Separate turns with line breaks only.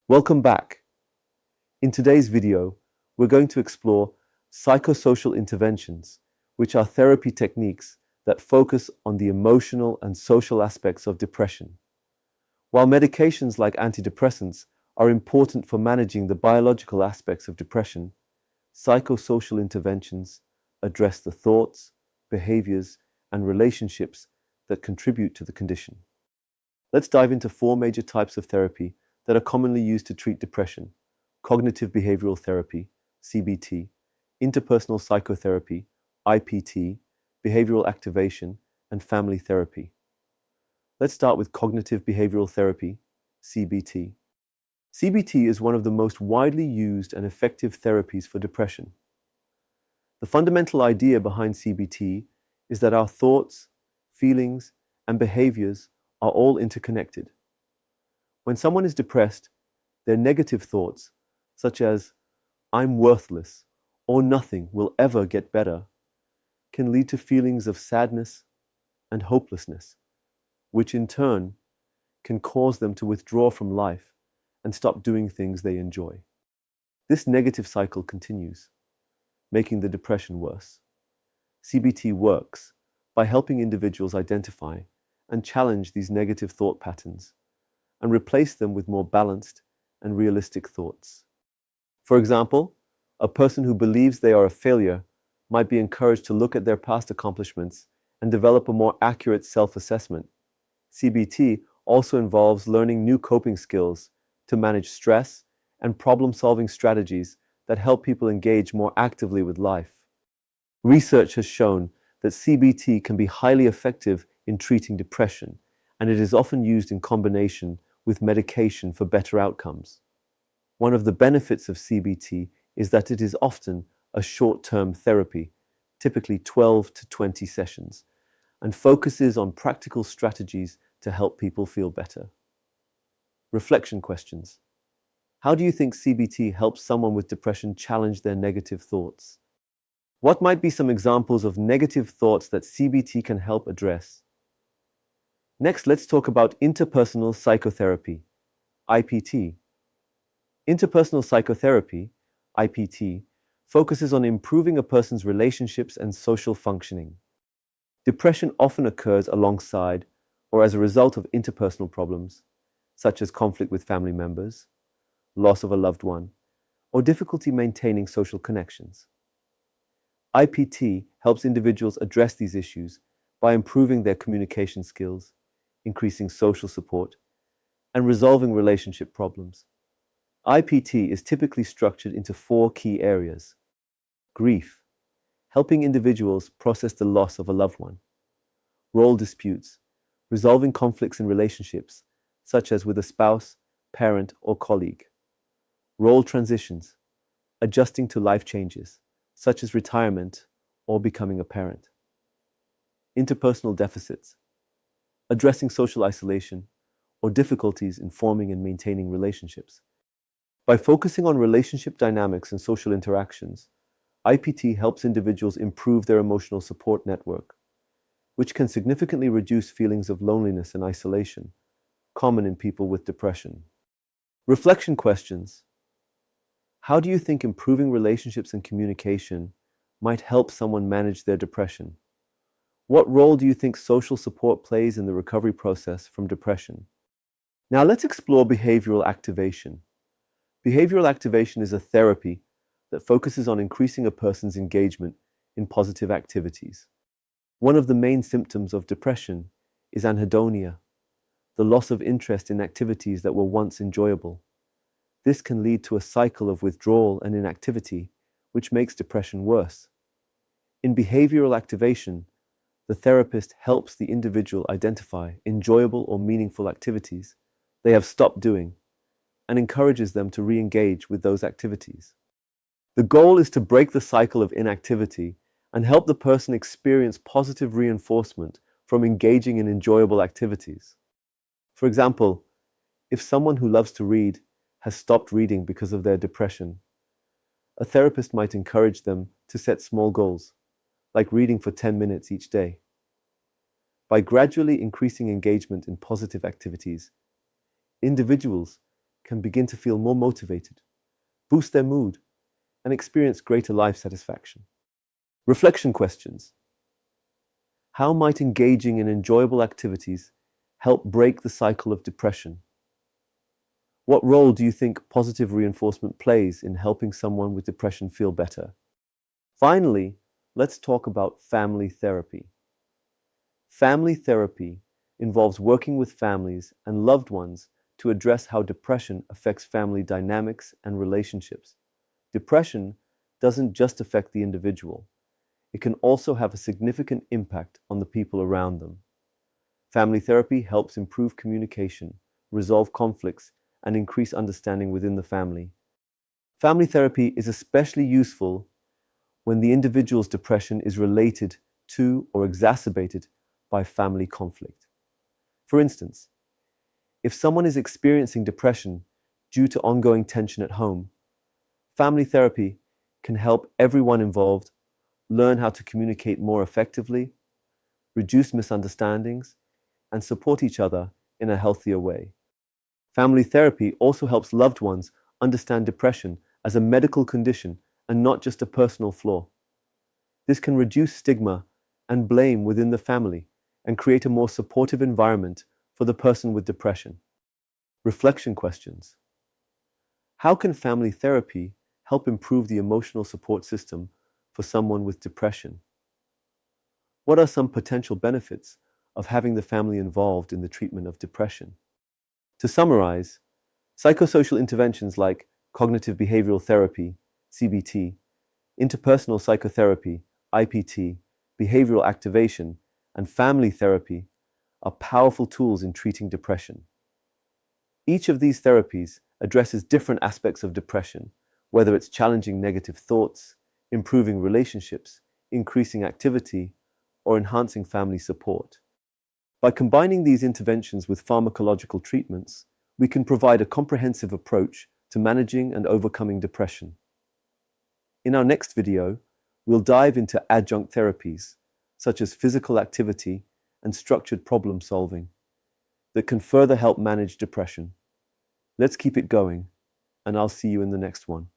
Welcome back. In today's video, we're going to explore psychosocial interventions, which are therapy techniques that focus on the emotional and social aspects of depression. While medications like antidepressants are important for managing the biological aspects of depression, psychosocial interventions address the thoughts, behaviors, and relationships that contribute to the condition. Let's dive into four major types of therapy that are commonly used to treat depression: cognitive behavioral therapy, CBT, interpersonal psychotherapy, IPT, behavioral activation, and family therapy. Let's start with cognitive behavioral therapy, CBT. CBT is one of the most widely used and effective therapies for depression. The fundamental idea behind CBT is that our thoughts, feelings, and behaviors are all interconnected. When someone is depressed, their negative thoughts, such as, "I'm worthless," or "nothing will ever get better," can lead to feelings of sadness and hopelessness, which in turn can cause them to withdraw from life and stop doing things they enjoy. This negative cycle continues, making the depression worse. CBT works by helping individuals identify and challenge these negative thought patterns and replace them with more balanced and realistic thoughts. For example, a person who believes they are a failure might be encouraged to look at their past accomplishments and develop a more accurate self-assessment. CBT also involves learning new coping skills to manage stress and problem-solving strategies that help people engage more actively with life. Research has shown that CBT can be highly effective in treating depression, and it is often used in combination with medication for better outcomes. One of the benefits of CBT is that it is often a short-term therapy, typically 12 to 20 sessions, and focuses on practical strategies to help people feel better. Reflection questions. How do you think CBT helps someone with depression challenge their negative thoughts? What might be some examples of negative thoughts that CBT can help address? Next, let's talk about interpersonal psychotherapy, IPT. Interpersonal psychotherapy, IPT, focuses on improving a person's relationships and social functioning. Depression often occurs alongside or as a result of interpersonal problems, such as conflict with family members, loss of a loved one, or difficulty maintaining social connections. IPT helps individuals address these issues by improving their communication skills, increasing social support, and resolving relationship problems. IPT is typically structured into four key areas: grief, helping individuals process the loss of a loved one; role disputes, resolving conflicts in relationships, such as with a spouse, parent, or colleague; role transitions, adjusting to life changes, such as retirement or becoming a parent; interpersonal deficits, addressing social isolation or difficulties in forming and maintaining relationships. By focusing on relationship dynamics and social interactions, IPT helps individuals improve their emotional support network, which can significantly reduce feelings of loneliness and isolation, common in people with depression. Reflection questions. How do you think improving relationships and communication might help someone manage their depression? What role do you think social support plays in the recovery process from depression? Now let's explore behavioral activation. Behavioral activation is a therapy that focuses on increasing a person's engagement in positive activities. One of the main symptoms of depression is anhedonia, the loss of interest in activities that were once enjoyable. This can lead to a cycle of withdrawal and inactivity, which makes depression worse. In behavioral activation, the therapist helps the individual identify enjoyable or meaningful activities they have stopped doing and encourages them to re-engage with those activities. The goal is to break the cycle of inactivity and help the person experience positive reinforcement from engaging in enjoyable activities. For example, if someone who loves to read has stopped reading because of their depression, a therapist might encourage them to set small goals, like reading for 10 minutes each day. By gradually increasing engagement in positive activities, individuals can begin to feel more motivated, boost their mood, and experience greater life satisfaction. Reflection questions. How might engaging in enjoyable activities help break the cycle of depression? What role do you think positive reinforcement plays in helping someone with depression feel better? Finally, let's talk about family therapy. Family therapy involves working with families and loved ones to address how depression affects family dynamics and relationships. Depression doesn't just affect the individual. It can also have a significant impact on the people around them. Family therapy helps improve communication, resolve conflicts, and increase understanding within the family. Family therapy is especially useful when the individual's depression is related to or exacerbated by family conflict. For instance, if someone is experiencing depression due to ongoing tension at home, family therapy can help everyone involved learn how to communicate more effectively, reduce misunderstandings, and support each other in a healthier way. Family therapy also helps loved ones understand depression as a medical condition and not just a personal flaw. This can reduce stigma and blame within the family and create a more supportive environment for the person with depression. Reflection questions. How can family therapy help improve the emotional support system for someone with depression? What are some potential benefits of having the family involved in the treatment of depression? To summarize, psychosocial interventions like cognitive behavioral therapy, CBT, interpersonal psychotherapy, IPT, behavioral activation, and family therapy are powerful tools in treating depression. Each of these therapies addresses different aspects of depression, whether it's challenging negative thoughts, improving relationships, increasing activity, or enhancing family support. By combining these interventions with pharmacological treatments, we can provide a comprehensive approach to managing and overcoming depression. In our next video, we'll dive into adjunct therapies, such as physical activity and structured problem solving, that can further help manage depression. Let's keep it going, and I'll see you in the next one.